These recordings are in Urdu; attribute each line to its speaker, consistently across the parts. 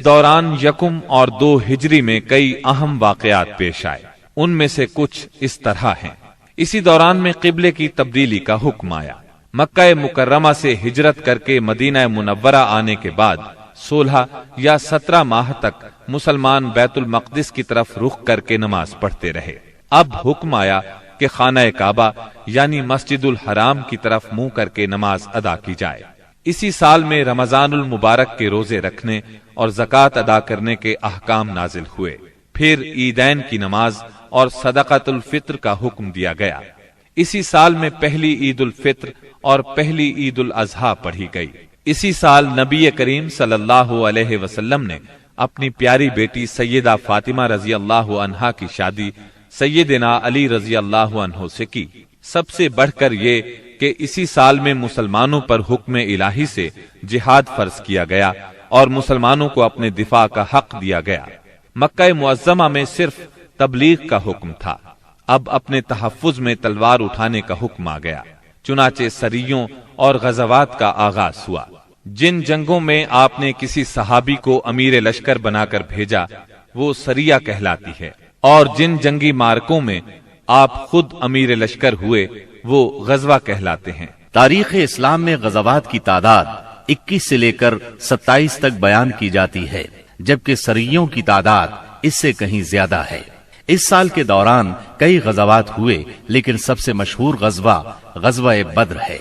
Speaker 1: دوران یکم اور 2 ہجری میں کئی اہم واقعات پیش آئے، ان میں سے کچھ اس طرح ہیں۔ اسی دوران میں قبلے کی تبدیلی کا حکم آیا۔ مکہ مکرمہ سے ہجرت کر کے مدینہ منورہ آنے کے بعد 16 یا 17 ماہ تک مسلمان بیت المقدس کی طرف رخ کر کے نماز پڑھتے رہے۔ اب حکم آیا کہ خانہ کعبہ یعنی مسجد الحرام کی طرف منہ کر کے نماز ادا کی جائے۔ اسی سال میں رمضان المبارک کے روزے رکھنے اور زکوٰۃ ادا کرنے کے احکام نازل ہوئے۔ پھر عیدین کی نماز اور صدقۃ الفطر کا حکم دیا گیا۔ اسی سال میں پہلی عید الفطر اور پہلی عید الاضحیٰ پڑھی گئی۔ اسی سال نبی کریم صلی اللہ علیہ وسلم نے اپنی پیاری بیٹی سیدہ فاطمہ رضی اللہ عنہا کی شادی سیدنا علی رضی اللہ عنہ سے کی۔ سب سے بڑھ کر یہ کہ اسی سال میں مسلمانوں پر حکم الہی سے جہاد فرض کیا گیا اور مسلمانوں کو اپنے دفاع کا حق دیا گیا۔ مکہ معظمہ میں صرف تبلیغ کا حکم تھا، اب اپنے تحفظ میں تلوار اٹھانے کا حکم آ گیا۔ چنانچہ سریوں اور غزوات کا آغاز ہوا۔ جن جنگوں میں آپ نے کسی صحابی کو امیر لشکر بنا کر بھیجا وہ سریہ کہلاتی ہے، اور جن جنگی مارکوں میں آپ خود امیر لشکر ہوئے وہ غزوہ کہلاتے ہیں۔
Speaker 2: تاریخ اسلام میں غزوات کی تعداد 21 سے لے کر 27 تک بیان کی جاتی ہے، جبکہ سریوں کی تعداد اس سے کہیں زیادہ ہے۔ اس سال کے دوران کئی غزوات ہوئے، لیکن سب سے مشہور غزوہ بدر ہے۔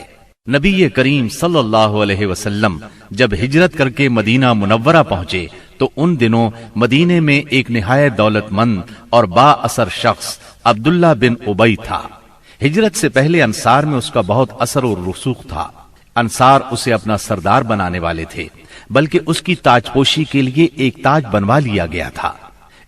Speaker 2: نبی کریم صلی اللہ علیہ وسلم جب ہجرت کر کے مدینہ منورہ پہنچے تو ان دنوں مدینے میں ایک نہایت دولت مند اور با اثر شخص عبداللہ بن ابی تھا۔ ہجرت سے پہلے انصار میں اس کا بہت اثر و رسوخ تھا۔ انصار اسے اپنا سردار بنانے والے تھے، بلکہ اس کی تاج پوشی کے لیے ایک تاج بنوا لیا گیا تھا۔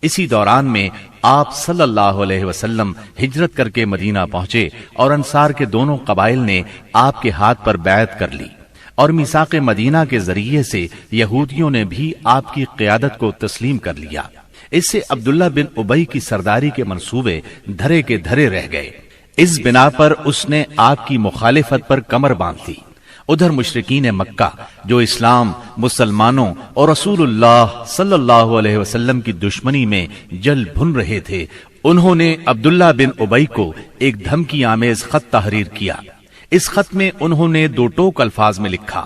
Speaker 2: اسی دوران میں آپ صلی اللہ علیہ وسلم ہجرت کر کے مدینہ پہنچے اور انصار کے دونوں قبائل نے آپ کے ہاتھ پر بیعت کر لی، اور میثاق مدینہ کے ذریعے سے یہودیوں نے بھی آپ کی قیادت کو تسلیم کر لیا۔ اس سے عبداللہ بن ابی کی سرداری کے منصوبے دھرے کے دھرے رہ گئے۔ اس بنا پر اس نے آپ کی مخالفت پر کمر باندھ لی۔ ادھر مشرکین مکہ جو اسلام، مسلمانوں اور رسول اللہ صلی اللہ علیہ وسلم کی دشمنی میں جل بھن رہے تھے، انہوں نے عبداللہ بن ابی کو ایک دھمکی آمیز خط تحریر کیا۔ اس خط میں انہوں نے 2 ٹوک الفاظ میں لکھا: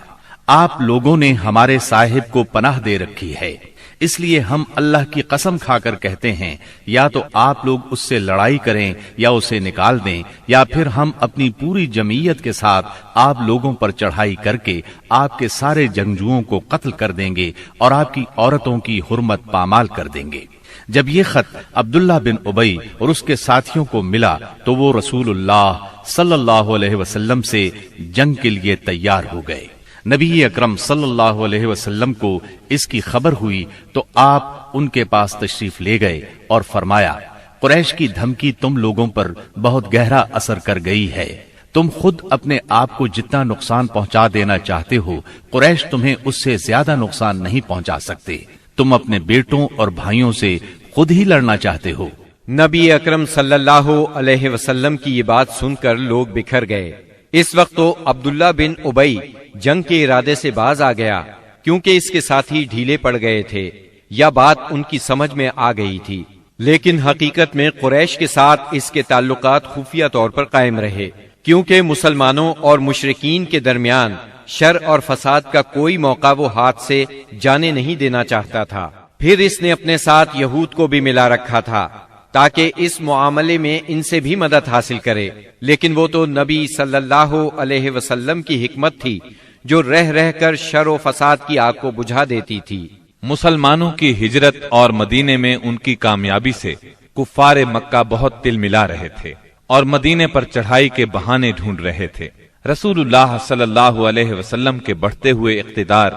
Speaker 2: آپ لوگوں نے ہمارے صاحب کو پناہ دے رکھی ہے، اس لیے ہم اللہ کی قسم کھا کر کہتے ہیں یا تو آپ لوگ اس سے لڑائی کریں یا اسے نکال دیں، یا پھر ہم اپنی پوری جمعیت کے ساتھ آپ لوگوں پر چڑھائی کر کے آپ کے سارے جنگجوؤں کو قتل کر دیں گے اور آپ کی عورتوں کی حرمت پامال کر دیں گے۔ جب یہ خط عبداللہ بن ابی اور اس کے ساتھیوں کو ملا تو وہ رسول اللہ صلی اللہ علیہ وسلم سے جنگ کے لیے تیار ہو گئے۔ نبی اکرم صلی اللہ علیہ وسلم کو اس کی خبر ہوئی تو آپ ان کے پاس تشریف لے گئے اور فرمایا: قریش کی دھمکی تم لوگوں پر بہت گہرا اثر کر گئی ہے۔ تم خود اپنے آپ کو جتنا نقصان پہنچا دینا چاہتے ہو، قریش تمہیں اس سے زیادہ نقصان نہیں پہنچا سکتے۔ تم اپنے بیٹوں اور بھائیوں سے خود ہی لڑنا چاہتے ہو۔
Speaker 3: نبی اکرم صلی اللہ علیہ وسلم کی یہ بات سن کر لوگ بکھر گئے۔ اس وقت تو عبداللہ بن ابی جنگ کے ارادے سے باز آ گیا، کیونکہ اس کے ساتھی ڈھیلے پڑ گئے تھے یا بات ان کی سمجھ میں آ گئی تھی، لیکن حقیقت میں قریش کے ساتھ اس کے تعلقات خفیہ طور پر قائم رہے، کیونکہ مسلمانوں اور مشرکین کے درمیان شر اور فساد کا کوئی موقع وہ ہاتھ سے جانے نہیں دینا چاہتا تھا۔ پھر اس نے اپنے ساتھ یہود کو بھی ملا رکھا تھا تاکہ اس معاملے میں ان سے بھی مدد حاصل کرے، لیکن وہ تو نبی صلی اللہ علیہ وسلم کی حکمت تھی جو رہ رہ کر شر و فساد کی آگ کو بجھا دیتی تھی۔
Speaker 1: مسلمانوں کی ہجرت اور مدینے میں ان کی کامیابی سے کفار مکہ بہت تل ملا رہے تھے اور مدینے پر چڑھائی کے بہانے ڈھونڈ رہے تھے۔ رسول اللہ صلی اللہ علیہ وسلم کے بڑھتے ہوئے اقتدار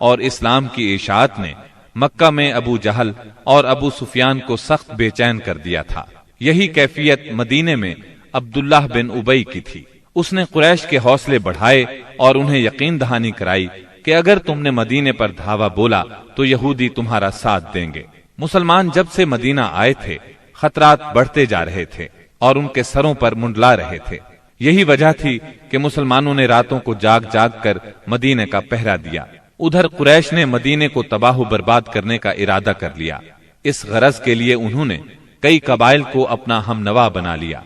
Speaker 1: اور اسلام کی اشاعت نے مکہ میں ابو جہل اور ابو سفیان کو سخت بے چین کر دیا تھا۔ یہی کیفیت مدینے میں عبداللہ بن ابی کی تھی۔ اس نے قریش کے حوصلے بڑھائے اور انہیں یقین دہانی کرائی کہ اگر تم نے مدینے پر دھاوا بولا تو یہودی تمہارا ساتھ دیں گے۔ مسلمان جب سے مدینہ آئے تھے خطرات بڑھتے جا رہے تھے اور ان کے سروں پر منڈلا رہے تھے۔ یہی وجہ تھی کہ مسلمانوں نے راتوں کو جاگ جاگ کر مدینے کا پہرا دیا۔ ادھر قریش نے مدینے کو تباہ و برباد کرنے کا ارادہ کر لیا۔ اس غرض کے لیے انہوں نے کئی قبائل کو اپنا ہم نوا بنا لیا۔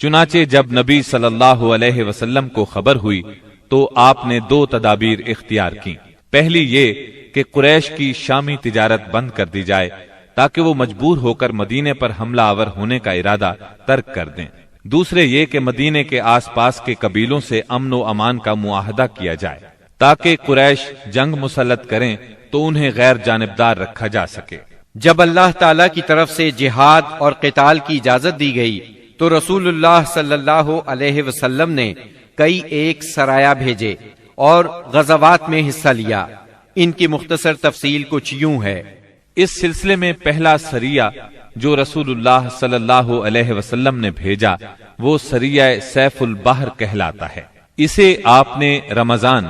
Speaker 1: چنانچہ جب نبی صلی اللہ علیہ وسلم کو خبر ہوئی تو آپ نے دو تدابیر اختیار کی۔ پہلی یہ کہ قریش کی شامی تجارت بند کر دی جائے تاکہ وہ مجبور ہو کر مدینے پر حملہ آور ہونے کا ارادہ ترک کر دیں۔ دوسرے یہ کہ مدینے کے آس پاس کے قبیلوں سے امن و امان کا معاہدہ کیا جائے تاکہ قریش جنگ مسلط کریں تو انہیں غیر جانبدار رکھا جا سکے۔
Speaker 3: جب اللہ تعالی کی طرف سے جہاد اور قتال کی اجازت دی گئی تو رسول اللہ صلی اللہ علیہ وسلم نے کئی ایک سرایہ بھیجے اور غزوات میں حصہ لیا۔ ان کی مختصر تفصیل کچھ یوں ہے۔
Speaker 1: اس سلسلے میں پہلا سریہ جو رسول اللہ صلی اللہ علیہ وسلم نے بھیجا وہ سریہ سیف البحر کہلاتا ہے۔ اسے آپ نے رمضان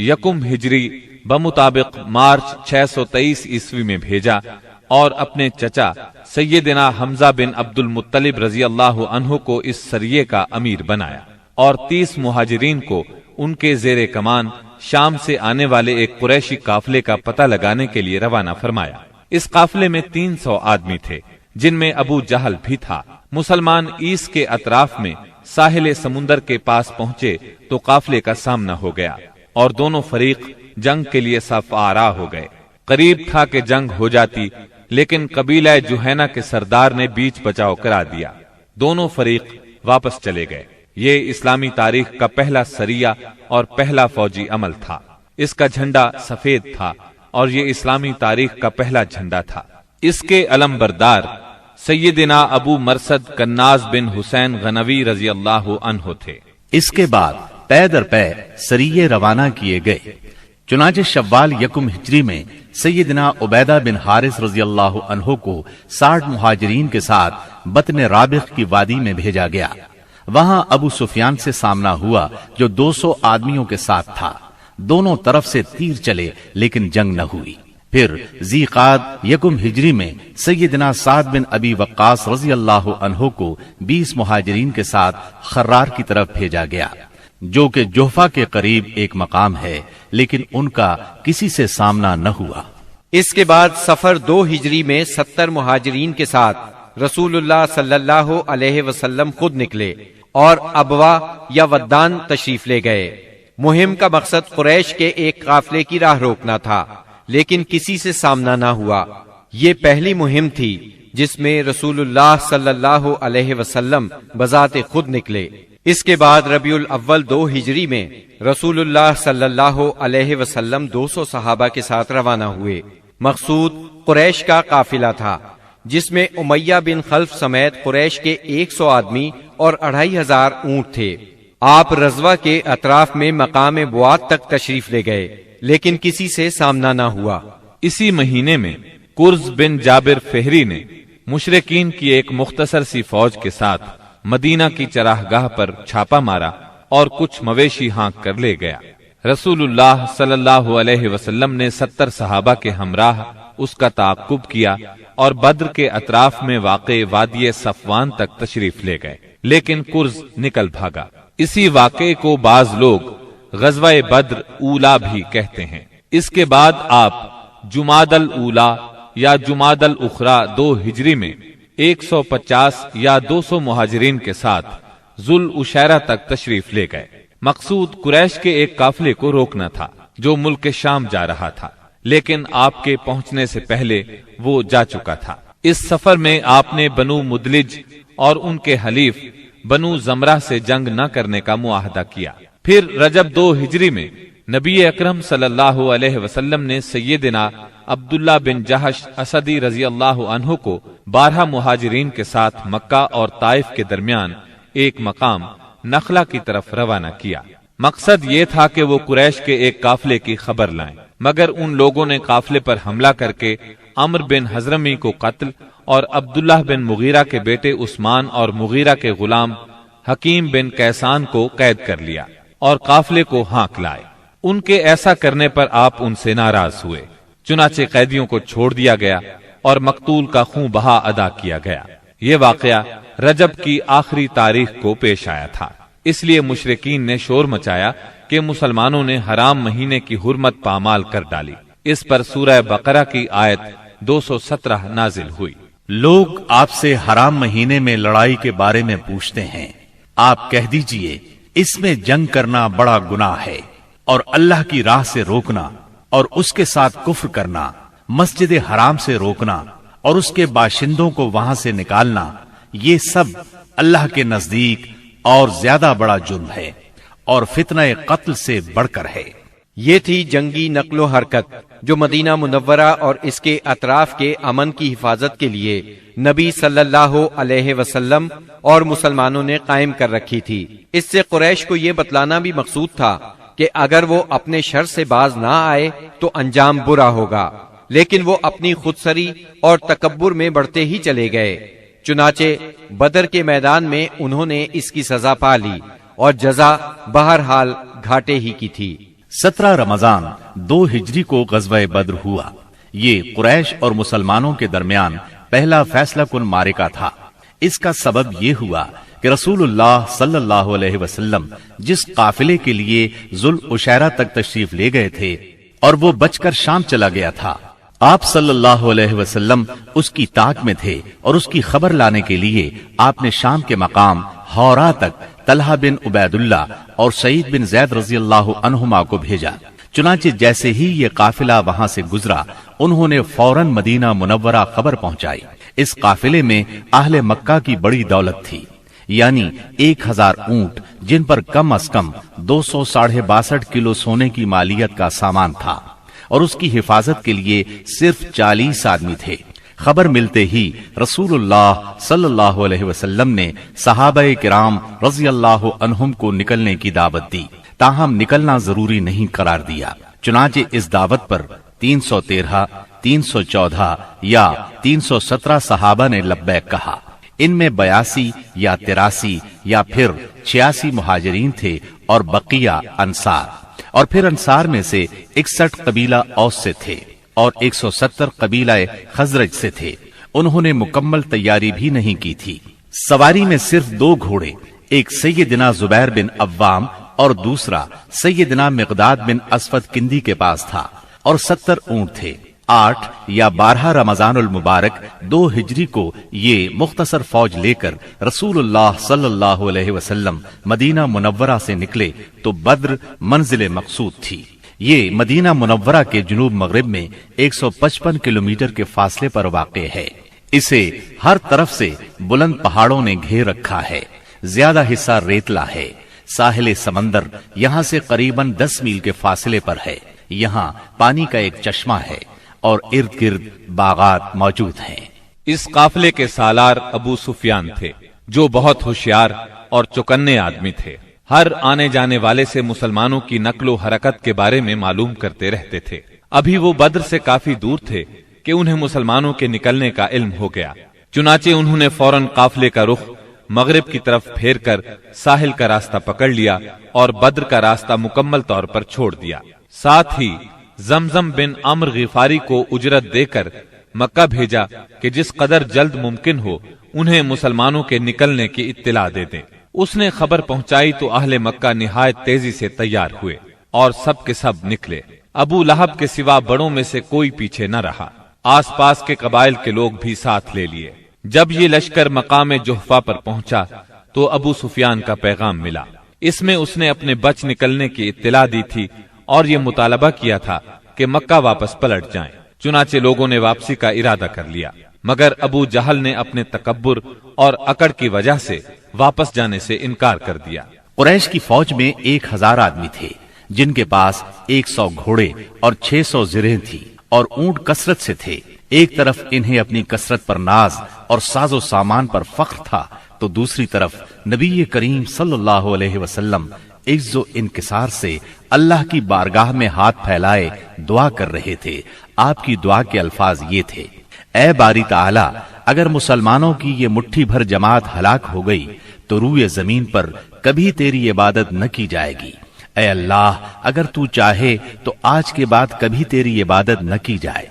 Speaker 1: یکم ہجری بمطابق مارچ 623 عیسوی میں بھیجا اور اپنے چچا سیدنا حمزہ بن عبد المطلب رضی اللہ عنہ کو اس سریے کا امیر بنایا اور 30 مہاجرین کو ان کے زیر کمان شام سے آنے والے ایک قریشی قافلے کا پتہ لگانے کے لیے روانہ فرمایا۔ اس قافلے میں 300 آدمی تھے جن میں ابو جہل بھی تھا۔ مسلمان ایس کے اطراف میں ساحل سمندر کے پاس پہنچے تو قافلے کا سامنا ہو گیا اور دونوں فریق جنگ کے لیے صف آرا ہو گئے۔ قریب تھا کہ جنگ ہو جاتی لیکن قبیلہ جوہینہ کے سردار نے بیچ بچاؤ کرا دیا۔ دونوں فریق واپس چلے گئے۔ یہ اسلامی تاریخ کا پہلا سریہ اور پہلا فوجی عمل تھا۔ اس کا جھنڈا سفید تھا اور یہ اسلامی تاریخ کا پہلا جھنڈا تھا۔ اس کے علم بردار سیدنا ابو مرصد کناز بن حسین غنوی رضی اللہ عنہ تھے۔
Speaker 2: اس کے بعد پے در پے سریے روانہ کیے گئے۔ چنانچہ شوال یکم ہجری میں سیدنا عبیدہ بن حارث رضی اللہ عنہ کو 60 مہاجرین کے ساتھ بطن رابغ کی وادی میں بھیجا گیا۔ وہاں ابو سفیان سے سامنا ہوا جو 200 آدمیوں کے ساتھ تھا۔ دونوں طرف سے تیر چلے لیکن جنگ نہ ہوئی۔ پھر ذی قعد یکم ہجری میں سیدنا سعد بن ابی وقاص رضی اللہ عنہ کو 20 مہاجرین کے ساتھ خرار کی طرف بھیجا گیا جو کہ جوفا کے قریب ایک مقام ہے، لیکن ان کا کسی سے سامنا نہ ہوا۔
Speaker 3: اس کے بعد سفر 2 ہجری میں 70 مہاجرین کے ساتھ رسول اللہ صلی اللہ علیہ وسلم خود نکلے اور ابوا یا ودان تشریف لے گئے۔ مہم کا مقصد قریش کے ایک قافلے کی راہ روکنا تھا، لیکن کسی سے سامنا نہ ہوا۔ یہ پہلی مہم تھی جس میں رسول اللہ صلی اللہ علیہ وسلم بذات خود نکلے۔ اس کے بعد ربیع الاول 2 ہجری میں رسول اللہ صلی اللہ علیہ وسلم 200 صحابہ کے ساتھ روانہ ہوئے۔ مقصود قریش کا قافلہ تھا جس میں امیہ بن خلف سمیت قریش کے 100 آدمی اور 2500 اونٹ تھے۔ آپ رضوہ کے اطراف میں مقام بوات تک تشریف لے گئے لیکن کسی سے سامنا نہ ہوا۔
Speaker 1: اسی مہینے میں کرز بن جابر فہری نے مشرکین کی ایک مختصر سی فوج کے ساتھ مدینہ کی چراہ گاہ پر چھاپا مارا اور کچھ مویشی ہانک کر لے گیا۔ رسول اللہ صلی اللہ علیہ وسلم نے 70 صحابہ کے ہمراہ اس کا تعاقب کیا اور بدر کے اطراف میں واقع وادی صفوان تک تشریف لے گئے، لیکن کرز نکل بھاگا۔ اسی واقعے کو بعض لوگ غزوہ بدر اولا بھی کہتے ہیں۔ اس کے بعد آپ جمادی الاولا یا جمادی الاخری 2 ہجری میں 150 یا 200 مہاجرین کے ساتھ ذوالعشیرہ تک تشریف لے گئے۔ مقصود قریش کے ایک قافلے کو روکنا تھا جو ملک شام جا رہا تھا، لیکن آپ کے پہنچنے سے پہلے وہ جا چکا تھا۔ اس سفر میں آپ نے بنو مدلج اور ان کے حلیف بنو زمرہ سے جنگ نہ کرنے کا معاہدہ کیا۔ پھر رجب 2 ہجری میں نبی اکرم صلی اللہ علیہ وسلم نے سیدنا عبداللہ بن جہش اسدی رضی اللہ عنہ کو 12 مہاجرین کے ساتھ مکہ اور طائف کے درمیان ایک مقام نخلا کی طرف روانہ کیا۔ مقصد یہ تھا کہ وہ قریش کے ایک قافلے کی خبر لائیں، مگر ان لوگوں نے قافلے پر حملہ کر کے عمرو بن حضرمی کو قتل اور عبداللہ بن مغیرہ کے بیٹے عثمان اور مغیرہ کے غلام حکیم بن کیسان کو قید کر لیا اور قافلے کو ہانک لائے۔ ان کے ایسا کرنے پر آپ ان سے ناراض ہوئے، چنانچہ قیدیوں کو چھوڑ دیا گیا اور مقتول کا خون بہا ادا کیا گیا۔ یہ واقعہ رجب کی آخری تاریخ کو پیش آیا تھا، اس لیے مشرکین نے شور مچایا کہ مسلمانوں نے حرام مہینے کی حرمت پامال کر ڈالی۔ اس پر سورہ بقرہ کی آیت 217 نازل ہوئی۔
Speaker 2: لوگ آپ سے حرام مہینے میں لڑائی کے بارے میں پوچھتے ہیں، آپ کہہ دیجئے اس میں جنگ کرنا بڑا گناہ ہے، اور اللہ کی راہ سے روکنا اور اس کے ساتھ کفر کرنا، مسجد حرام سے روکنا اور اس کے باشندوں کو وہاں سے نکالنا، یہ سب اللہ کے نزدیک اور زیادہ بڑا جرم ہے اور فتنہ قتل سے بڑھ کر ہے۔
Speaker 3: یہ تھی جنگی نقل و حرکت جو مدینہ منورہ اور اس کے اطراف کے امن کی حفاظت کے لیے نبی صلی اللہ علیہ وسلم اور مسلمانوں نے قائم کر رکھی تھی۔ اس سے قریش کو یہ بتلانا بھی مقصود تھا کہ اگر وہ اپنے شر سے باز نہ آئے تو انجام برا ہوگا، لیکن وہ اپنی خودسری اور تکبر میں بڑھتے ہی چلے گئے۔ چنانچہ بدر کے میدان میں انہوں نے اس کی سزا پا لی اور جزا بہرحال گھاٹے ہی کی تھی۔
Speaker 2: 17 رمضان 2 ہجری کو غزوہ بدر ہوا۔ یہ قریش اور مسلمانوں کے درمیان پہلا فیصلہ کن معرکہ تھا۔ اس کا سبب یہ ہوا کہ رسول اللہ صلی اللہ علیہ وسلم جس قافلے کے لیے ذوالعشیرہ تک تشریف لے گئے تھے اور وہ بچ کر شام چلا گیا تھا، آپ صلی اللہ علیہ وسلم اس کی طاق میں تھے اور اس کی خبر لانے کے لیے آپ نے شام کے مقام ہورا تک طلحہ بن عبید اللہ اور سعید بن زید رضی اللہ عنہما کو بھیجا۔ چنانچہ جیسے ہی یہ قافلہ وہاں سے گزرا، انہوں نے فوراً مدینہ منورہ خبر پہنچائی۔ اس قافلے میں اہل مکہ کی بڑی دولت تھی، یعنی 1000 اونٹ جن پر کم از کم 262 کلو سونے کی مالیت کا سامان تھا، اور اس کی حفاظت کے لیے صرف 40 آدمی تھے۔ خبر ملتے ہی رسول اللہ صلی اللہ علیہ وسلم نے صحابہ کرام رضی اللہ عنہم کو نکلنے کی دعوت دی، تاہم نکلنا ضروری نہیں قرار دیا۔ چنانچہ اس دعوت پر 313، 314 یا 317 صحابہ نے لبیک کہا۔ ان میں 82 یا 83 یا پھر 86 مہاجرین تھے اور بقیہ انصار، اور پھر انصار میں سے 61 قبیلہ اوس سے تھے اور 170 قبیلہ خزرج سے تھے۔ انہوں نے مکمل تیاری بھی نہیں کی تھی۔ سواری میں صرف 2 گھوڑے، ایک سیدنا زبیر بن عوام اور دوسرا سیدنا مقداد بن اسود کندی کے پاس تھا، اور 70 اونٹ تھے۔ 8 یا 12 رمضان المبارک 2 ہجری کو یہ مختصر فوج لے کر رسول اللہ صلی اللہ علیہ وسلم مدینہ منورہ سے نکلے تو بدر منزل مقصود تھی۔ یہ مدینہ منورہ کے جنوب مغرب میں 155 کلومیٹر کے فاصلے پر واقع ہے۔ اسے ہر طرف سے بلند پہاڑوں نے گھیر رکھا ہے، زیادہ حصہ ریتلا ہے۔ ساحل سمندر یہاں سے قریباً 10 میل کے فاصلے پر ہے۔ یہاں پانی کا ایک چشمہ ہے اور ارد گرد باغات موجود ہیں۔
Speaker 1: اس قافلے کے سالار ابو سفیان تھے، جو بہت ہوشیار اور چوکنے آدمی تھے۔ ہر آنے جانے والے سے مسلمانوں کی نقل و حرکت کے بارے میں معلوم کرتے رہتے تھے۔ ابھی وہ بدر سے کافی دور تھے کہ انہیں مسلمانوں کے نکلنے کا علم ہو گیا۔ چنانچہ انہوں نے فوراً قافلے کا رخ مغرب کی طرف پھیر کر ساحل کا راستہ پکڑ لیا اور بدر کا راستہ مکمل طور پر چھوڑ دیا۔ ساتھ ہی زمزم بن عمرو غفاری کو اجرت دے کر مکہ بھیجا کہ جس قدر جلد ممکن ہو انہیں مسلمانوں کے نکلنے کی اطلاع دے دیں۔ اس نے خبر پہنچائی تو اہل مکہ نہایت تیزی سے تیار ہوئے اور سب کے سب نکلے۔ ابو لہب کے سوا بڑوں میں سے کوئی پیچھے نہ رہا۔ آس پاس کے قبائل کے لوگ بھی ساتھ لے لیے۔ جب یہ لشکر مقام جحفہ پر پہنچا تو ابو سفیان کا پیغام ملا۔ اس میں اس نے اپنے بچ نکلنے کی اطلاع دی تھی اور یہ مطالبہ کیا تھا کہ مکہ واپس پلٹ جائیں۔ چنانچہ لوگوں نے واپسی کا ارادہ کر لیا، مگر ابو جہل نے اپنے تکبر اور اکڑ کی وجہ سے واپس جانے سے انکار کر دیا۔
Speaker 2: قریش کی فوج میں 1000 آدمی تھے، جن کے پاس 100 گھوڑے اور 600 زرہیں تھی، اور اونٹ کثرت سے تھے۔ ایک طرف انہیں اپنی کثرت پر ناز اور ساز و سامان پر فخر تھا، تو دوسری طرف نبی کریم صلی اللہ علیہ وسلم عز و انکسار سے اللہ کی بارگاہ میں ہاتھ پھیلائے دعا کر رہے تھے۔ آپ کی دعا کے الفاظ یہ تھے: اے باری تعالی، اگر مسلمانوں کی یہ مٹھی بھر جماعت ہلاک ہو گئی تو روئے زمین پر کبھی تیری عبادت نہ کی جائے گی۔ اے اللہ، اگر تو چاہے تو آج کے بعد کبھی تیری عبادت نہ کی جائے۔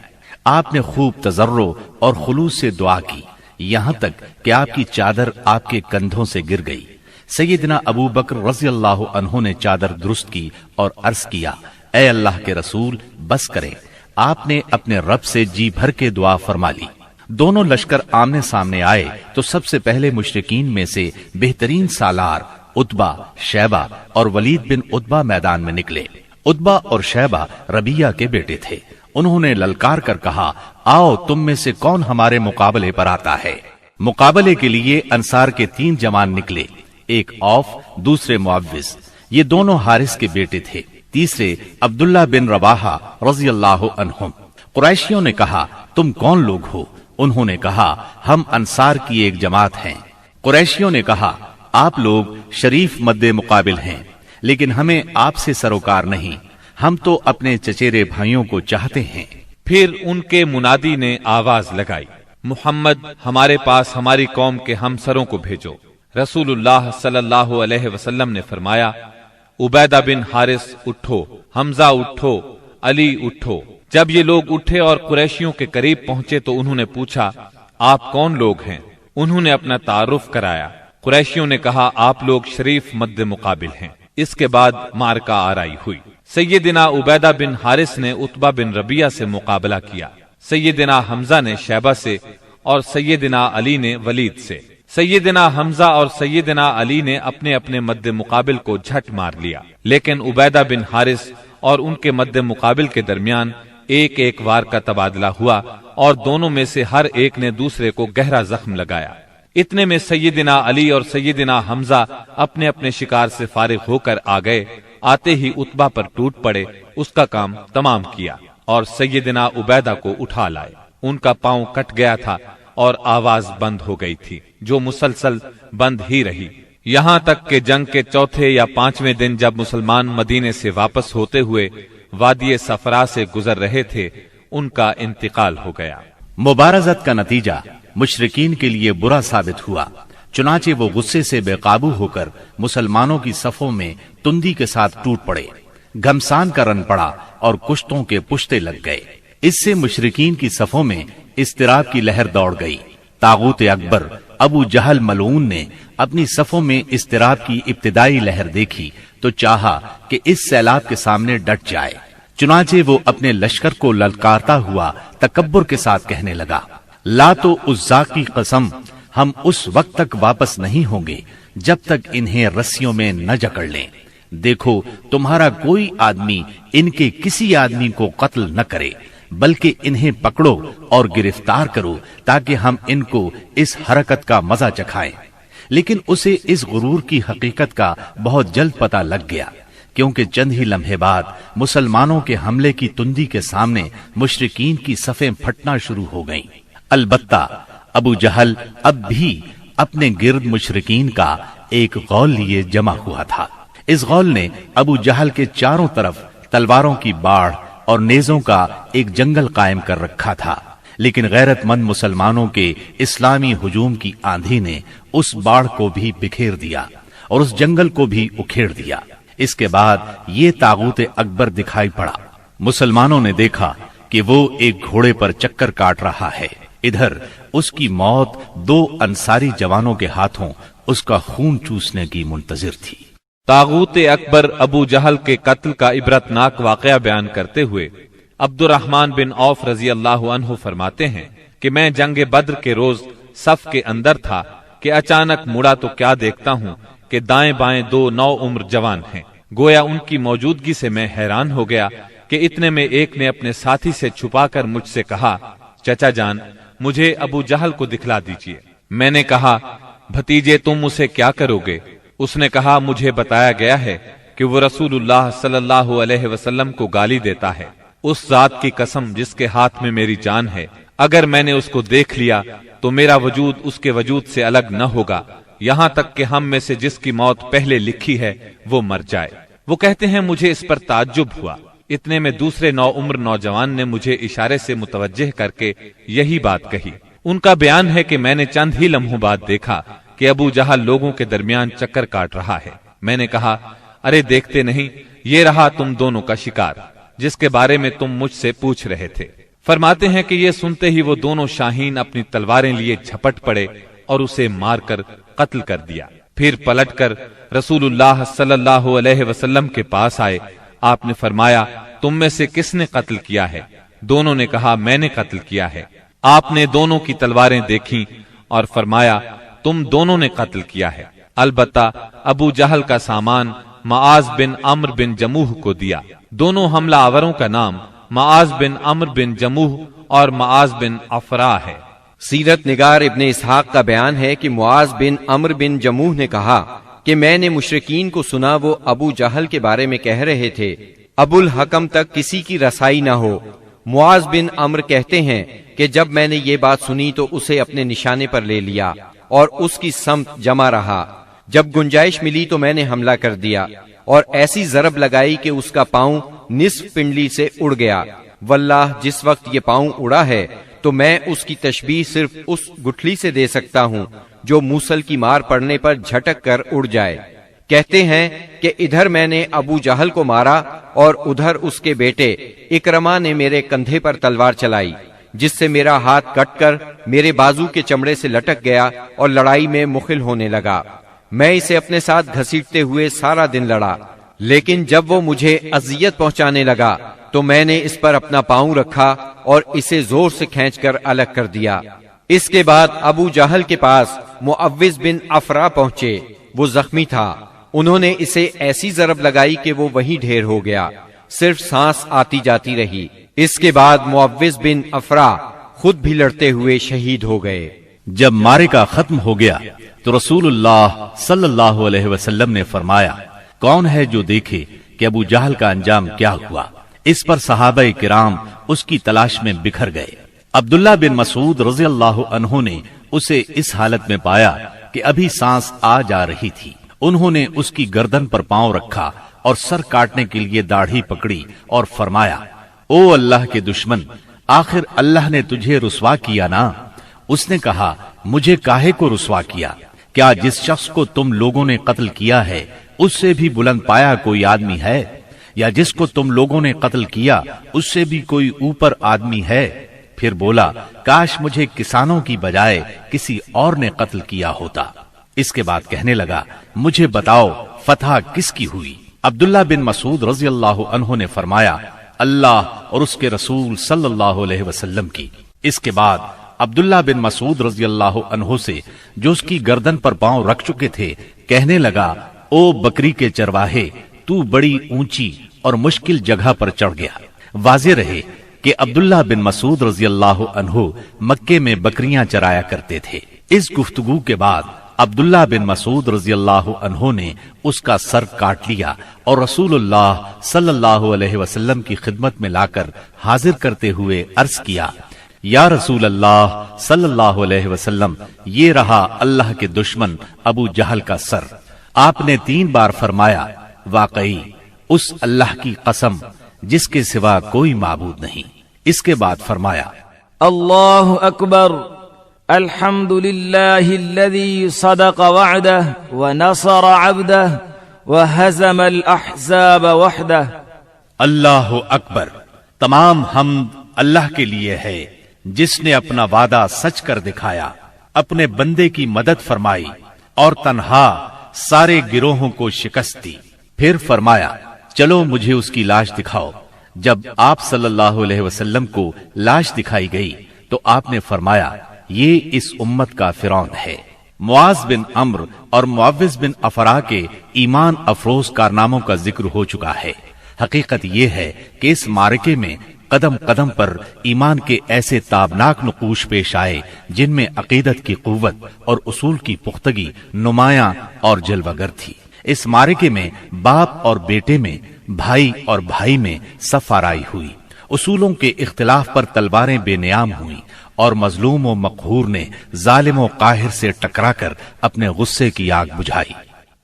Speaker 2: آپ نے خوب تضرع اور خلوص سے دعا کی، یہاں تک کہ آپ کی چادر آپ کے کندھوں سے گر گئی۔ سیدنا ابو بکر رضی اللہ عنہ نے چادر درست کی اور عرض کیا، اے اللہ کے رسول بس کریں۔ آپ نے اپنے رب سے جی بھر کے دعا فرما لی۔ دونوں لشکر آمنے سامنے آئے تو سب سے پہلے مشرکین میں سے بہترین سالار عتبہ، شیبہ اور ولید بن عتبہ میدان میں نکلے۔ عتبہ اور شیبہ ربیہ کے بیٹے تھے۔ انہوں نے للکار کر کہا، آؤ تم میں سے کون ہمارے مقابلے پر آتا ہے۔ مقابلے کے لیے انصار کے 3 جوان نکلے، ایک اوف، دوسرے معوذ، یہ دونوں حارث کے بیٹے تھے، تیسرے عبداللہ بن رواحہ رضی اللہ عنہم۔ قریشیوں نے کہا، تم کون لوگ ہو؟ انہوں نے کہا، ہم انصار کی ایک جماعت ہیں۔ قریشیوں نے کہا، آپ لوگ شریف مد مقابل ہیں، لیکن ہمیں آپ سے سروکار نہیں، ہم تو اپنے چچیرے بھائیوں کو چاہتے ہیں۔
Speaker 1: پھر ان کے منادی نے آواز لگائی، محمد ہمارے پاس ہماری قوم کے ہمسروں کو بھیجو۔ رسول اللہ صلی اللہ علیہ وسلم نے فرمایا، عبیدہ بن حارث اٹھو، حمزہ اٹھو، علی اٹھو۔ جب یہ لوگ اٹھے اور قریشیوں کے قریب پہنچے تو انہوں نے پوچھا، آپ کون لوگ ہیں؟ انہوں نے اپنا تعارف کرایا۔ قریشیوں نے کہا، آپ لوگ شریف مد مقابل ہیں۔ اس کے بعد مارکہ آرائی ہوئی۔ سیدنا عبیدہ بن حارث نے عتبہ بن ربیہ سے مقابلہ کیا، سیدنا حمزہ نے شیبہ سے اور سیدنا علی نے ولید سے۔ سیدنا حمزہ اور سیدنا علی نے اپنے اپنے مد مقابل کو جھٹ مار لیا، لیکن عبیدہ بن حارث اور ان کے مد مقابل کے درمیان ایک ایک وار کا تبادلہ ہوا اور دونوں میں سے ہر ایک نے دوسرے کو گہرا زخم لگایا۔ اتنے میں سیدنا علی اور سیدنا حمزہ اپنے اپنے شکار سے فارغ ہو کر آ گئے۔ آتے ہی عتبہ پر ٹوٹ پڑے، اس کا کام تمام کیا اور سیدنا عبیدہ کو اٹھا لائے۔ ان کا پاؤں کٹ گیا تھا اور آواز بند ہو گئی تھی، جو مسلسل بند ہی رہی، یہاں تک کہ جنگ کے 4 یا 5ویں دن جب مسلمان مدینے سے واپس ہوتے ہوئے وادی صفرا سے گزر رہے تھے، ان کا انتقال ہو گیا۔
Speaker 2: مبارزت کا نتیجہ مشرکین کے لیے برا ثابت ہوا، چنانچہ وہ غصے سے بے قابو ہو کر مسلمانوں کی صفوں میں تندی کے ساتھ ٹوٹ پڑے، گھمسان کا رن پڑا اور کشتوں کے پشتے لگ گئے۔ اس سے مشرکین کی صفوں میں اضطراب کی لہر دوڑ گئی۔ طاغوت اکبر ابو جہل ملعون نے اپنی صفوں میں اضطراب کی ابتدائی لہر دیکھی تو چاہا کہ اس سیلاب کے سامنے ڈٹ جائے، چنانچہ وہ اپنے لشکر کو للکارتا ہوا تکبر کے ساتھ کہنے لگا، لات و عزا کی قسم، ہم اس وقت تک واپس نہیں ہوں گے جب تک انہیں رسیوں میں نہ جکڑ لیں۔ دیکھو تمہارا کوئی آدمی ان کے کسی آدمی کو قتل نہ کرے، بلکہ انہیں پکڑو اور گرفتار کرو تاکہ ہم ان کو اس حرکت کا مزہ چکھائیں۔ لیکن اسے اس غرور کی حقیقت کا بہت جلد پتہ لگ گیا، کیونکہ چند ہی لمحے بعد مسلمانوں کے حملے کی تندی کے سامنے مشرکین کی صفیں پھٹنا شروع ہو گئیں۔ البتہ ابو جہل اب بھی اپنے گرد مشرکین کا ایک غول لیے جمع ہوا تھا۔ اس غول نے ابو جہل کے چاروں طرف تلواروں کی باڑھ اور نیزوں کا ایک جنگل قائم کر رکھا تھا، لیکن غیرت مند مسلمانوں کے اسلامی ہجوم کی آندھی نے اس باڑھ کو بھی بکھیر دیا اور اس جنگل کو بھی اکھیڑ دیا۔ اس کے بعد یہ طاغوت اکبر دکھائی پڑا۔ مسلمانوں نے دیکھا کہ وہ ایک گھوڑے پر چکر کاٹ رہا ہے، ادھر اس کی موت 2 انصاری جوانوں کے ہاتھوں اس کا خون چوسنے کی منتظر تھی۔
Speaker 1: طاغوت اکبر ابو جہل کے قتل کا عبرتناک واقعہ بیان کرتے ہوئے عبد الرحمن بن عوف رضی اللہ عنہ فرماتے ہیں کہ میں جنگ بدر کے روز صف کے اندر تھا کہ اچانک مڑا تو کیا دیکھتا ہوں کہ دائیں بائیں 2 نوعمر جوان ہیں۔ گویا ان کی موجودگی سے میں حیران ہو گیا کہ اتنے میں ایک نے اپنے ساتھی سے چھپا کر مجھ سے کہا، چچا جان مجھے ابو جہل کو دکھلا دیجیے۔ میں نے کہا، بھتیجے تم اسے کیا کرو گے؟ اس نے کہا، مجھے بتایا گیا ہے کہ وہ رسول اللہ صلی اللہ علیہ وسلم کو گالی دیتا ہے۔ اس ذات کی قسم جس کے ہاتھ میں میری جان ہے، اگر میں نے اس کو دیکھ لیا تو میرا وجود اس کے وجود سے الگ نہ ہوگا، یہاں تک کہ ہم میں سے جس کی موت پہلے لکھی ہے وہ مر جائے۔ وہ کہتے ہیں مجھے اس پر تعجب ہوا۔ اتنے میں دوسرے نوعمر نوجوان نے مجھے اشارے سے متوجہ کر کے یہی بات کہی۔ ان کا بیان ہے کہ میں نے چند ہی لمحوں بعد دیکھا کہ ابو جہل لوگوں کے درمیان چکر کاٹ رہا ہے۔ میں نے کہا، ارے دیکھتے نہیں، یہ رہا تم دونوں کا شکار جس کے بارے میں تم مجھ سے پوچھ رہے تھے۔ فرماتے ہیں کہ یہ سنتے ہی وہ دونوں شاہین اپنی تلواریں لیے جھپٹ پڑے اور اسے مار کر قتل کر دیا۔ پھر پلٹ کر رسول اللہ صلی اللہ علیہ وسلم کے پاس آئے۔ آپ نے فرمایا تم میں سے کس نے قتل کیا ہے؟ دونوں نے کہا میں نے قتل کیا ہے۔ آپ نے دونوں کی تلواریں دیکھیں اور فرمایا تم دونوں نے قتل کیا ہے، البتہ ابو جہل کا سامان معاذ بن عمرو بن جموح کو دیا۔ دونوں حملہ آوروں کا نام معاذ بن عمرو بن جموح اور معاذ بن افرا ہے۔
Speaker 3: سیرت نگار ابن اسحاق کا بیان ہے کہ معاذ بن عمرو بن جموح نے کہا کہ میں نے مشرکین کو سنا وہ ابو جہل کے بارے میں کہہ رہے تھے ابو الحکم تک کسی کی رسائی نہ ہو۔ معاذ بن عمرو کہتے ہیں کہ جب میں نے یہ بات سنی تو اسے اپنے نشانے پر لے لیا اور اس کی سمت جمع رہا۔ جب گنجائش ملی تو میں نے حملہ کر دیا اور ایسی ضرب لگائی کہ اس کا پاؤں نصف پنڈلی سے اڑ گیا۔ واللہ جس وقت یہ پاؤں اڑا ہے تو میں اس کی تشبیہ صرف اس گٹھلی سے دے سکتا ہوں جو موصل کی مار پڑنے پر جھٹک کر اڑ جائے۔ کہتے ہیں کہ ادھر میں نے ابو جہل کو مارا اور ادھر اس کے بیٹے اکرما نے میرے کندھے پر تلوار چلائی، جس سے میرا ہاتھ کٹ کر میرے بازو کے چمڑے سے لٹک گیا اور لڑائی میں مخل ہونے لگا۔ میں اسے اپنے ساتھ گھسیٹتے ہوئے سارا دن لڑا، لیکن جب وہ مجھے اذیت پہنچانے لگا تو میں نے اس پر اپنا پاؤں رکھا اور اسے زور سے کھینچ کر الگ کر دیا۔ اس کے بعد ابو جہل کے پاس معوذ بن افرا پہنچے، وہ زخمی تھا۔ انہوں نے اسے ایسی ضرب لگائی کہ وہ وہیں ڈھیر ہو گیا، صرف سانس آتی جاتی رہی۔ اس کے بعد معوذ بن افرا خود بھی لڑتے ہوئے شہید ہو گئے۔
Speaker 2: جب معرکہ ختم ہو گیا تو رسول اللہ صلی اللہ علیہ وسلم نے فرمایا کون ہے جو دیکھے کہ ابو جہل کا انجام کیا ہوا؟ اس پر صحابہ کرام اس کی تلاش میں بکھر گئے۔ عبداللہ بن مسعود رضی اللہ عنہ نے اسے اس حالت میں پایا کہ ابھی سانس آ جا رہی تھی۔ انہوں نے اس کی گردن پر پاؤں رکھا اور سر کاٹنے کے لیے داڑھی پکڑی اور فرمایا او اللہ کے دشمن، آخر اللہ نے تجھے رسوا کیا نا؟ اس نے کہا مجھے کاہے کو رسوا کیا؟ کیا جس شخص کو تم لوگوں نے قتل کیا ہے اس سے بھی بلند پایا کوئی آدمی ہے؟ یا جس کو تم لوگوں نے قتل کیا اس سے بھی کوئی اوپر آدمی ہے؟ پھر بولا کاش مجھے کسانوں کی بجائے کسی اور نے قتل کیا ہوتا۔ اس کے بعد کہنے لگا مجھے بتاؤ فتح کس کی ہوئی؟ عبداللہ بن مسعود رضی اللہ عنہ نے فرمایا اللہ اور اس کے رسول صلی اللہ علیہ وسلم کی۔ اس کے بعد عبداللہ بن مسعود رضی اللہ عنہ سے جو اس کی گردن پر پاؤں رکھ چکے تھے کہنے لگا او بکری کے چرواہے، تو بڑی اونچی اور مشکل جگہ پر چڑھ گیا۔ واضح رہے کہ عبداللہ بن مسعود رضی اللہ عنہ مکے میں بکریاں چرایا کرتے تھے۔ اس گفتگو کے بعد عبداللہ بن مسعود رضی اللہ عنہ نے اس کا سر کاٹ لیا اور رسول اللہ صلی اللہ علیہ وسلم کی خدمت میں لا کر حاضر کرتے ہوئے عرض کیا یا رسول اللہ صلی اللہ علیہ وسلم، یہ رہا اللہ کے دشمن ابو جہل کا سر۔ آپ نے 3 بار فرمایا واقعی اس اللہ کی قسم جس کے سوا کوئی معبود نہیں۔ اس کے بعد فرمایا
Speaker 4: اللہ اکبر، الحمد للہ الذی صدق وعدہ ونصر عبدہ وہزم الاحزاب وحدہ۔
Speaker 2: اللہ اکبر، تمام حمد اللہ کے لیے ہے جس نے اپنا وعدہ سچ کر دکھایا، اپنے بندے کی مدد فرمائی اور تنہا سارے گروہوں کو شکست دی۔ پھر فرمایا چلو مجھے اس کی لاش دکھاؤ۔ جب آپ صلی اللہ علیہ وسلم کو لاش دکھائی گئی تو آپ نے فرمایا یہ اس امت کا فرعون ہے۔ معاذ بن عمرو اور معوذ بن افرا کے ایمان افروز کارناموں کا ذکر ہو چکا ہے۔ حقیقت یہ ہے کہ اس معرکے میں قدم قدم پر ایمان کے ایسے تابناک نقوش پیش آئے جن میں عقیدت کی قوت اور اصول کی پختگی نمایاں اور جلوگر تھی۔ اس معرکے میں باپ اور بیٹے میں، بھائی اور بھائی میں صف آرائی ہوئی، اصولوں کے اختلاف پر تلواریں بے نیام ہوئیں اور مظلوم و مقہور نے ظالم و قاہر سے ٹکرا کر اپنے غصے کی آگ بجھائی۔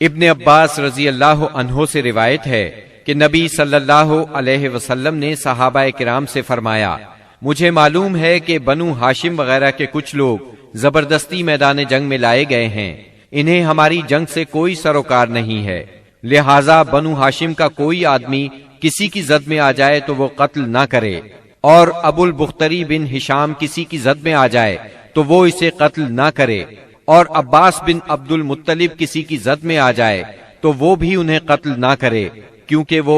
Speaker 3: ابن عباس رضی اللہ عنہ سے روایت ہے کہ نبی صلی اللہ علیہ وسلم نے صحابہ کرام سے فرمایا مجھے معلوم ہے کہ بنو ہاشم وغیرہ کے کچھ لوگ زبردستی میدان جنگ میں لائے گئے ہیں، انہیں ہماری جنگ سے کوئی سروکار نہیں ہے، لہٰذا بنو ہاشم کا کوئی آدمی کسی کی زد میں آ جائے تو وہ قتل نہ کرے، اور ابو البختری بن ہشام کسی کی زد میں آ جائے تو وہ اسے قتل نہ کرے، اور عباس بن عبد المطلب کسی کی زد میں آ جائے تو وہ بھی انہیں قتل نہ کرے، کیونکہ وہ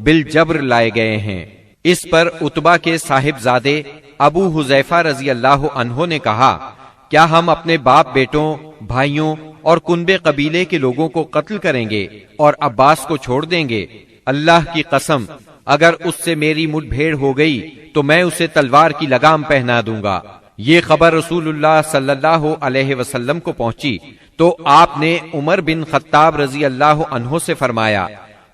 Speaker 3: بالجبر لائے گئے ہیں۔ اس پر عتبہ کے صاحبزادے ابو حذیفہ رضی اللہ عنہ نے کہا، کیا ہم اپنے باپ بیٹوں، بھائیوں اور کنبے قبیلے کے لوگوں کو قتل کریں گے اور عباس کو چھوڑ دیں گے؟ اللہ کی قسم، اگر اس سے میری مٹ بھیڑ ہو گئی تو میں اسے تلوار کی لگام پہنا دوں گا۔ یہ خبر رسول اللہ صلی اللہ علیہ وسلم کو پہنچی تو آپ نے عمر بن خطاب رضی اللہ عنہ سے فرمایا،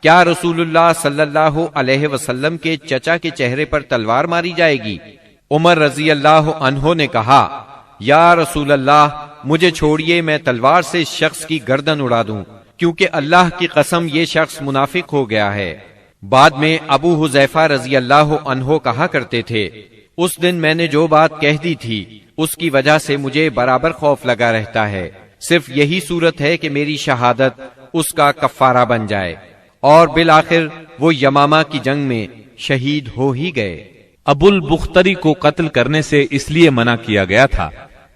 Speaker 3: کیا رسول اللہ صلی اللہ علیہ وسلم کے چچا کے چہرے پر تلوار ماری جائے گی؟ عمر رضی اللہ عنہ نے کہا، یا رسول اللہ، مجھے چھوڑیے، میں تلوار سے اس شخص کی گردن اڑا دوں، کیونکہ اللہ کی قسم یہ شخص منافق ہو گیا ہے۔ بعد میں ابو حذیفہ رضی اللہ عنہ کہا کرتے تھے، اس دن میں نے جو بات کہہ دی تھی اس کی وجہ سے مجھے برابر خوف لگا رہتا ہے، صرف یہی صورت ہے کہ میری شہادت اس کا کفارہ بن جائے، اور بالآخر وہ یمامہ کی جنگ میں شہید ہو ہی گئے۔
Speaker 1: ابو البختری کو قتل کرنے سے اس لیے منع کیا گیا تھا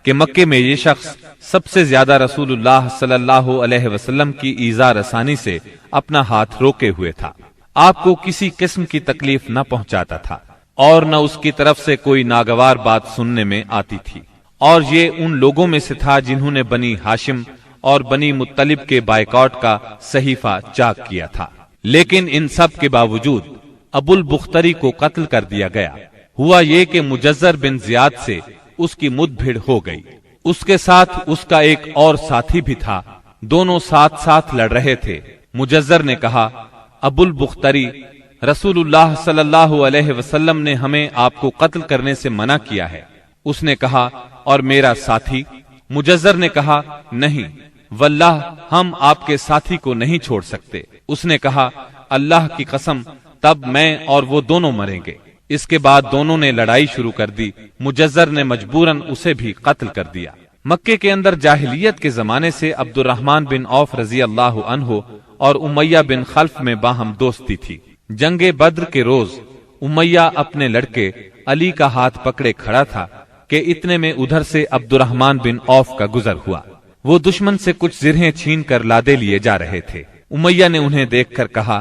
Speaker 1: کہ مکے میں یہ شخص سب سے زیادہ رسول اللہ صلی اللہ علیہ وسلم کی ایذا رسانی سے اپنا ہاتھ روکے ہوئے تھا، آپ کو کسی قسم کی تکلیف نہ پہنچاتا تھا اور نہ اس کی طرف سے کوئی ناگوار بات سننے میں آتی تھی، اور یہ ان لوگوں میں سے تھا جنہوں نے بنی ہاشم اور بنی مطلب کے بائیکاٹ کا صحیفہ چاک کیا تھا۔ لیکن ان سب کے باوجود ابو البختری کو قتل کر دیا گیا۔ ہوا یہ کہ مجزر بن زیاد سے اس کی مد بھیڑ ہو گئی، اس کے ساتھ اس کا ایک اور ساتھی بھی تھا، دونوں ساتھ ساتھ لڑ رہے تھے۔ مجزر نے کہا، ابو البختری، رسول اللہ صلی اللہ علیہ وسلم نے ہمیں آپ کو قتل کرنے سے منع کیا ہے۔ اس نے کہا، اور میرا ساتھی؟ مجزر نے کہا، نہیں واللہ ہم آپ کے ساتھی کو نہیں چھوڑ سکتے۔ اس نے کہا، اللہ کی قسم، تب میں اور وہ دونوں مریں گے۔ اس کے بعد دونوں نے لڑائی شروع کر دی، مجزر نے مجبوراً اسے بھی قتل کر دیا۔ مکے کے اندر جاہلیت کے زمانے سے عبد الرحمن بن عوف رضی اللہ عنہ اور امیہ بن خلف میں باہم دوستی تھی۔ جنگ بدر کے روز امیہ اپنے لڑکے علی کا ہاتھ پکڑے کھڑا تھا کہ اتنے میں ادھر سے عبد الرحمن بن عوف کا گزر ہوا۔ وہ دشمن سے کچھ زرہیں چھین کر لادے لیے جا رہے تھے۔ امیہ نے انہیں دیکھ کر کہا،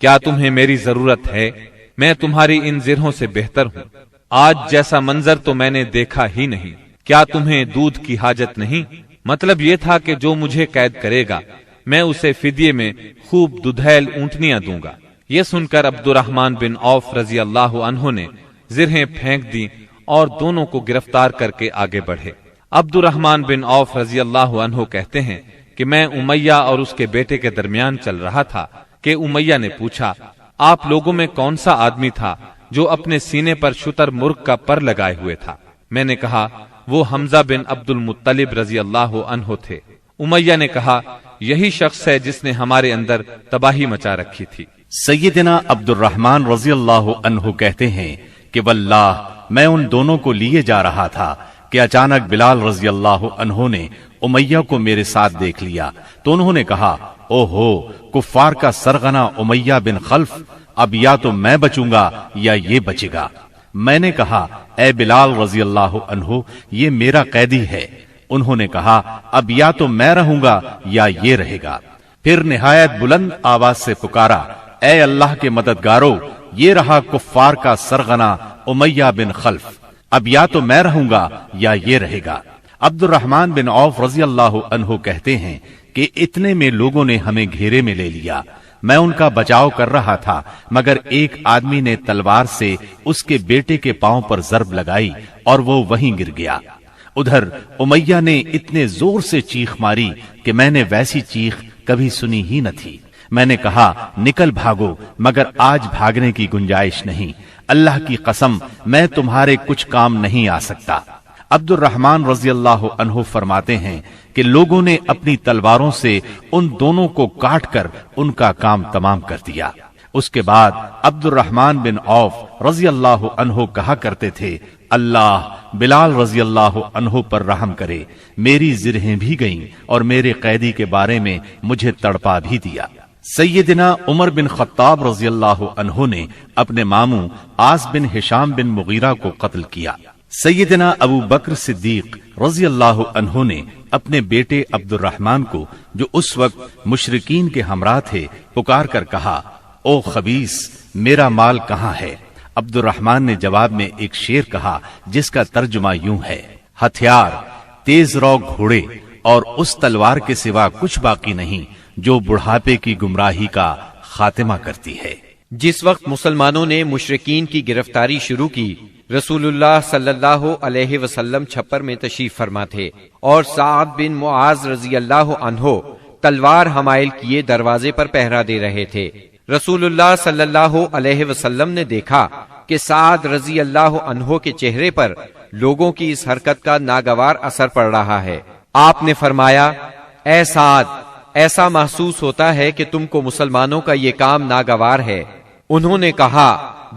Speaker 1: کیا تمہیں میری ضرورت ہے؟ میں تمہاری ان زرہوں سے بہتر ہوں، آج جیسا منظر تو میں نے دیکھا ہی نہیں۔ کیا تمہیں دودھ کی حاجت نہیں؟ مطلب یہ تھا کہ جو مجھے قید کرے گا میں اسے فدیے میں خوب ددھیل اونٹنیاں دوں گا۔ یہ سن کر عبد الرحمن بن عوف رضی اللہ عنہ نے زرہیں پھینک دی اور دونوں کو گرفتار کر کے آگے بڑھے۔ عبد الرحمن بن عوف رضی اللہ عنہ کہتے ہیں کہ میں امیہ اور اس کے بیٹے کے درمیان چل رہا تھا کہ امیہ نے پوچھا، آپ لوگوں میں کون سا آدمی تھا جو اپنے سینے پر شتر مرغ کا پر لگائے ہوئے تھا؟ میں نے کہا، وہ حمزہ بن عبد المطلب رضی اللہ عنہ تھے۔ امیہ نے کہا، یہی شخص ہے جس نے ہمارے اندر تباہی مچا رکھی تھی۔
Speaker 2: سیدنا عبد الرحمن رضی اللہ عنہ کہتے ہیں کہ واللہ میں ان دونوں کو لیے جا رہا تھا کہ اچانک بلال رضی اللہ عنہ نے امیہ کو میرے ساتھ دیکھ لیا تو انہوں نے کہا، او ہو کفار کا سرغنہ امیہ بن خلف، اب یا تو میں بچوں گا یا یہ بچے گا۔ میں نے کہا، اے بلال رضی اللہ عنہ، یہ میرا قیدی ہے۔ انہوں نے کہا، اب یا تو میں رہوں گا یا یہ رہے گا۔ پھر نہایت بلند آواز سے پکارا، اے اللہ کے مددگارو، یہ رہا کفار کا سرغنہ امیہ بن خلف، اب یا تو میں رہوں گا یا یہ رہے گا۔ عبد الرحمن بن عوف رضی اللہ عنہ کہتے ہیں کہ اتنے میں لوگوں نے ہمیں گھیرے میں لے لیا۔ میں ان کا بچاؤ کر رہا تھا مگر ایک آدمی نے تلوار سے اس کے بیٹے کے پاؤں پر ضرب لگائی اور وہ وہیں گر گیا۔ ادھر امیہ نے اتنے زور سے چیخ ماری کہ میں نے ویسی چیخ کبھی سنی ہی نہ تھی۔ میں نے کہا، نکل بھاگو، مگر آج بھاگنے کی گنجائش نہیں، اللہ کی قسم میں تمہارے کچھ کام نہیں آ سکتا۔ عبد الرحمن رضی اللہ عنہ فرماتے ہیں کہ لوگوں نے اپنی تلواروں سے ان دونوں کو کاٹ کر ان کا کام تمام کر دیا۔ اس کے بعد عبد الرحمن بن عوف رضی اللہ عنہ کہا کرتے تھے، اللہ بلال رضی اللہ عنہ پر رحم کرے، میری زرہیں بھی گئیں اور میرے قیدی کے بارے میں مجھے تڑپا بھی دیا۔ سیدنا عمر بن خطاب رضی اللہ عنہ نے اپنے ماموں عاص بن ہشام بن مغیرہ کو قتل کیا۔ سیدنا ابو بکر صدیق رضی اللہ عنہ نے اپنے بیٹے عبد الرحمن کو، جو اس وقت مشرکین کے ہمراہ تھے، پکار کر کہا، او خبیث، میرا مال کہاں ہے؟ عبد الرحمن نے جواب میں ایک شعر کہا جس کا ترجمہ یوں ہے، ہتھیار، تیز رو گھوڑے اور اس تلوار کے سوا کچھ باقی نہیں جو بڑھاپے کی گمراہی کا خاتمہ کرتی ہے۔
Speaker 3: جس وقت مسلمانوں نے مشرکین کی گرفتاری شروع کی، رسول اللہ صلی اللہ علیہ وسلم چھپر میں تشریف فرما تھے اور سعد بن معاذ رضی اللہ عنہ تلوار حمائل کیے دروازے پر پہرا دے رہے تھے۔ رسول اللہ صلی اللہ علیہ وسلم نے دیکھا کہ سعد رضی اللہ عنہ کے چہرے پر لوگوں کی اس حرکت کا ناگوار اثر پڑ رہا ہے۔ آپ نے فرمایا، اے سعد، ایسا محسوس ہوتا ہے کہ تم کو مسلمانوں کا یہ کام ناگوار ہے۔ انہوں نے کہا،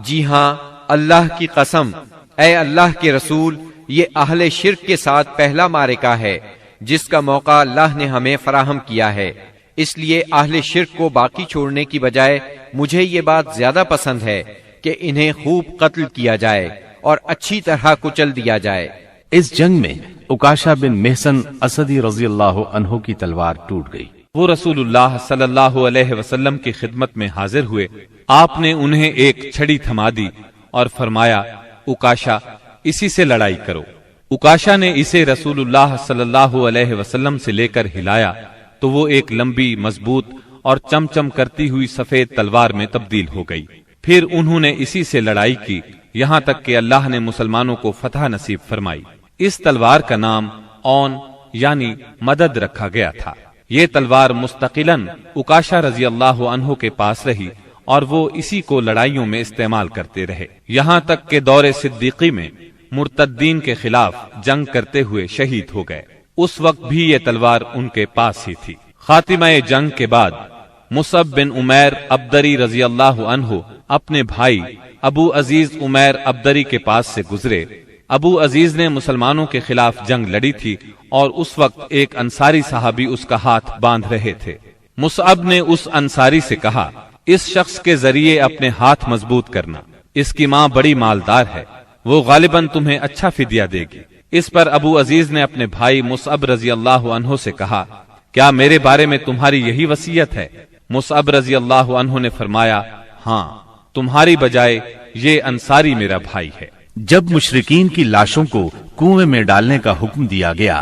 Speaker 3: جی ہاں، اللہ کی قسم، اے اللہ کے رسول، یہ اہل شرک کے ساتھ پہلا معرکہ ہے جس کا موقع اللہ نے ہمیں فراہم کیا ہے، اس لیے اہل شرک کو باقی چھوڑنے کی بجائے مجھے یہ بات زیادہ پسند ہے کہ انہیں خوب قتل کیا جائے اور اچھی طرح کچل دیا جائے۔
Speaker 2: اس جنگ میں عکاشہ بن محصن اسدی رضی اللہ عنہ کی تلوار ٹوٹ گئی۔
Speaker 1: وہ رسول اللہ صلی اللہ علیہ وسلم کی خدمت میں حاضر ہوئے۔ آپ نے انہیں ایک چھڑی تھما دی اور فرمایا، عکاشہ، اسی سے لڑائی کرو۔ عکاشہ نے اسے رسول اللہ صلی اللہ علیہ وسلم سے لے کر ہلایا تو وہ ایک لمبی، مضبوط اور چمچم کرتی ہوئی سفید تلوار میں تبدیل ہو گئی۔ پھر انہوں نے اسی سے لڑائی کی یہاں تک کہ اللہ نے مسلمانوں کو فتح نصیب فرمائی۔ اس تلوار کا نام اون یعنی مدد رکھا گیا تھا۔ یہ تلوار مستقلاً عکاشہ رضی اللہ عنہ کے پاس رہی اور وہ اسی کو لڑائیوں میں استعمال کرتے رہے، یہاں تک کہ دور صدیقی میں مرتدین کے خلاف جنگ کرتے ہوئے شہید ہو گئے۔ اس وقت بھی یہ تلوار ان کے پاس ہی تھی۔ خاتمہ جنگ کے بعد مصعب بن عمیر ابدری رضی اللہ عنہ اپنے بھائی ابو عزیز عمیر ابدری کے پاس سے گزرے۔ ابو عزیز نے مسلمانوں کے خلاف جنگ لڑی تھی اور اس وقت ایک انصاری صحابی اس کا ہاتھ باندھ رہے تھے۔ مصعب نے اس انصاری سے کہا، اس شخص کے ذریعے اپنے ہاتھ مضبوط کرنا، اس کی ماں بڑی مالدار ہے، وہ غالباً تمہیں اچھا فدیہ دے گی۔ اس پر ابو عزیز نے اپنے بھائی مصعب رضی اللہ عنہ سے کہا، کیا میرے بارے میں تمہاری یہی وصیت ہے؟ مصعب رضی اللہ عنہ نے فرمایا، ہاں، تمہاری بجائے یہ انصاری میرا بھائی ہے۔
Speaker 2: جب مشرکین کی لاشوں کو کنویں میں ڈالنے کا حکم دیا گیا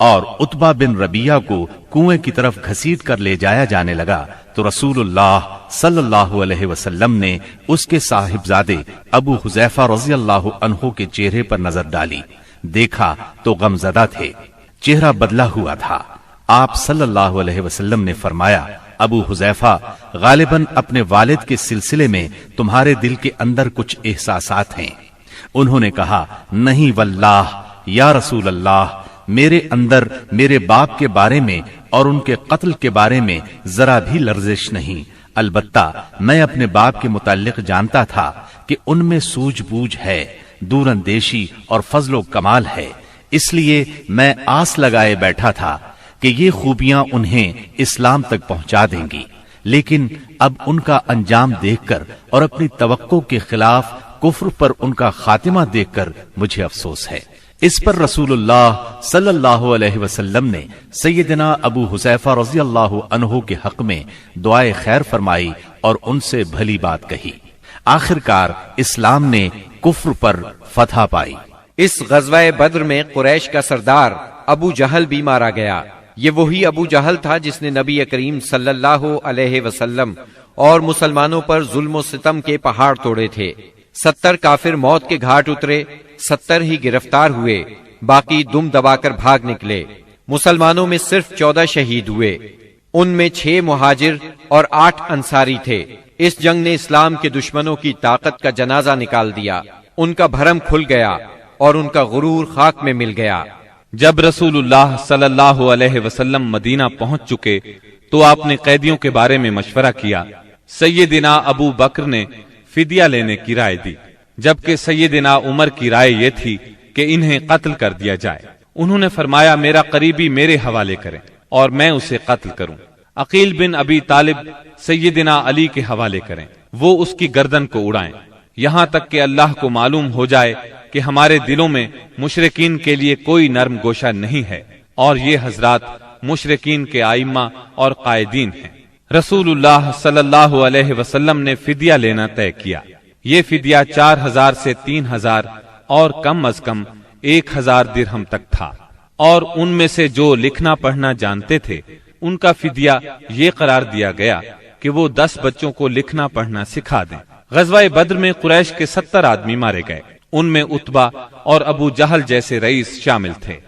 Speaker 2: اور عتبہ بن ربیہ کو کنویں کی طرف گھسیٹ کر لے جایا جانے لگا تو رسول اللہ صلی اللہ علیہ وسلم نے اس کے صاحبزادے ابو حذیفہ رضی اللہ عنہ کے چہرے پر نظر ڈالی، دیکھا تو غمزدہ تھے، چہرہ بدلا ہوا تھا۔ آپ صلی اللہ علیہ وسلم نے فرمایا، ابو حذیفہ، غالباً اپنے والد کے سلسلے میں تمہارے دل کے اندر کچھ احساسات ہیں۔ انہوں نے کہا، نہیں واللہ یا رسول اللہ، میرے اندر میرے باپ کے بارے میں اور ان کے قتل کے بارے میں ذرا بھی لرزش نہیں، البتہ میں اپنے باپ کے متعلق جانتا تھا کہ ان میں سوجھ بوجھ ہے، دور اندیشی اور فضل و کمال ہے، اس لیے میں آس لگائے بیٹھا تھا کہ یہ خوبیاں انہیں اسلام تک پہنچا دیں گی، لیکن اب ان کا انجام دیکھ کر اور اپنی توقع کے خلاف کفر پر ان کا خاتمہ دیکھ کر مجھے افسوس ہے۔ اس پر رسول اللہ صلی اللہ علیہ وسلم نے سیدنا ابو حذیفہ رضی اللہ عنہ کے حق میں دعائے خیر فرمائی اور ان سے بھلی بات کہی۔ آخر کار اسلام نے کفر پر فتح پائی۔
Speaker 3: اس غزوہ بدر میں قریش کا سردار ابو جہل بھی مارا گیا۔ یہ وہی ابو جہل تھا جس نے نبی کریم صلی اللہ علیہ وسلم اور مسلمانوں پر ظلم و ستم کے پہاڑ توڑے تھے۔ 70 کافر موت کے گھاٹ اترے، 70 ہی گرفتار ہوئے، باقی دم دبا کر بھاگ نکلے۔ مسلمانوں میں صرف 14 شہید ہوئے، ان میں 6 مہاجر اور 8 انصاری تھے۔ اس جنگ نے اسلام کے دشمنوں کی طاقت کا جنازہ نکال دیا، ان کا بھرم کھل گیا اور ان کا غرور خاک میں مل گیا۔
Speaker 1: جب رسول اللہ صلی اللہ علیہ وسلم مدینہ پہنچ چکے تو آپ نے قیدیوں کے بارے میں مشورہ کیا۔ سیدنا ابو بکر نے فدیہ لینے کی رائے دی، جبکہ سیدنا عمر کی رائے یہ تھی کہ انہیں قتل کر دیا جائے۔ انہوں نے فرمایا، میرا قریبی میرے حوالے کریں اور میں اسے قتل کروں۔ عقیل بن ابی طالب سیدنا علی کے حوالے کریں، وہ اس کی گردن کو اڑائیں۔ یہاں تک کہ اللہ کو معلوم ہو جائے کہ ہمارے دلوں میں مشرکین کے لیے کوئی نرم گوشہ نہیں ہے، اور یہ حضرات مشرکین کے ائمہ اور قائدین ہیں۔ رسول اللہ صلی اللہ علیہ وسلم نے فدیہ لینا طے کیا۔ یہ فدیہ 4000 سے 3000 اور کم از کم 1000 درہم تک تھا، اور ان میں سے جو لکھنا پڑھنا جانتے تھے ان کا فدیہ یہ قرار دیا گیا کہ وہ 10 بچوں کو لکھنا پڑھنا سکھا دیں۔ غزوہ بدر میں قریش کے 70 آدمی مارے گئے، ان میں عتبہ اور ابو جہل جیسے رئیس شامل تھے۔